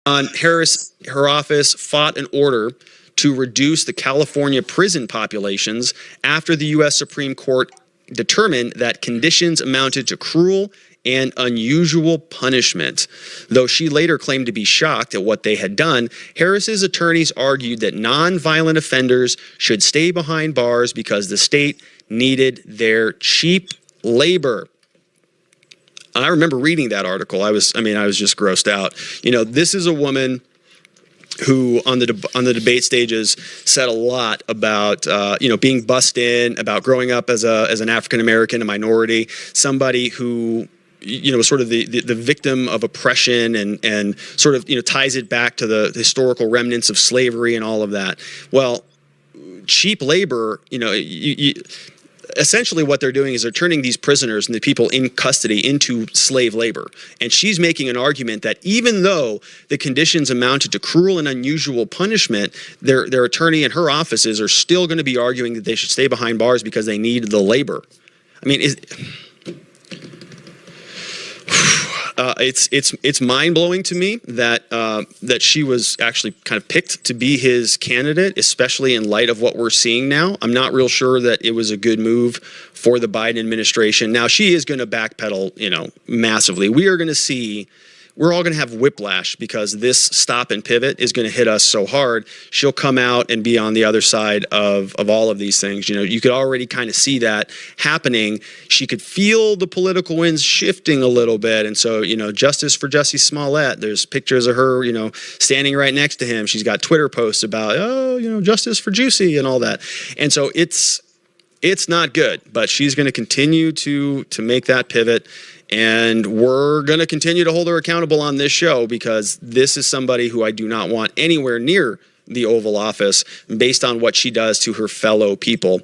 Harris, her office fought an order to reduce the California prison populations after the U.S. Supreme Court determined that conditions amounted to cruel and unusual punishment. Though she later claimed to be shocked at what they had done, Harris's attorneys argued that non-violent offenders should stay behind bars because the state needed their cheap labor. I remember reading that article. I was just grossed out. You know, this is a woman who on the debate stages said a lot about being bussed in, about growing up as an African American, a minority, somebody who was sort of the victim of oppression and sort of ties it back to the historical remnants of slavery and all of that. Well, cheap labor, essentially what they're doing is they're turning these prisoners and the people in custody into slave labor. And she's making an argument that even though the conditions amounted to cruel and unusual punishment, their attorney and her offices are still going to be arguing that they should stay behind bars because they need the labor. I mean, it's mind-blowing to me that she was actually kind of picked to be his candidate, especially in light of what we're seeing now. I'm not real sure that it was a good move for the Biden administration. Now, she is going to backpedal, massively. We're all going to have whiplash because this stop and pivot is going to hit us so hard. She'll come out and be on the other side of all of these things. You could already kind of see that happening. She could feel the political winds shifting a little bit. And so, justice for Jussie Smollett. There's pictures of her, standing right next to him. She's got Twitter posts about, justice for Juicy and all that. And so it's not good, but she's going to continue to make that pivot. And we're going to continue to hold her accountable on this show because this is somebody who I do not want anywhere near the Oval Office based on what she does to her fellow people.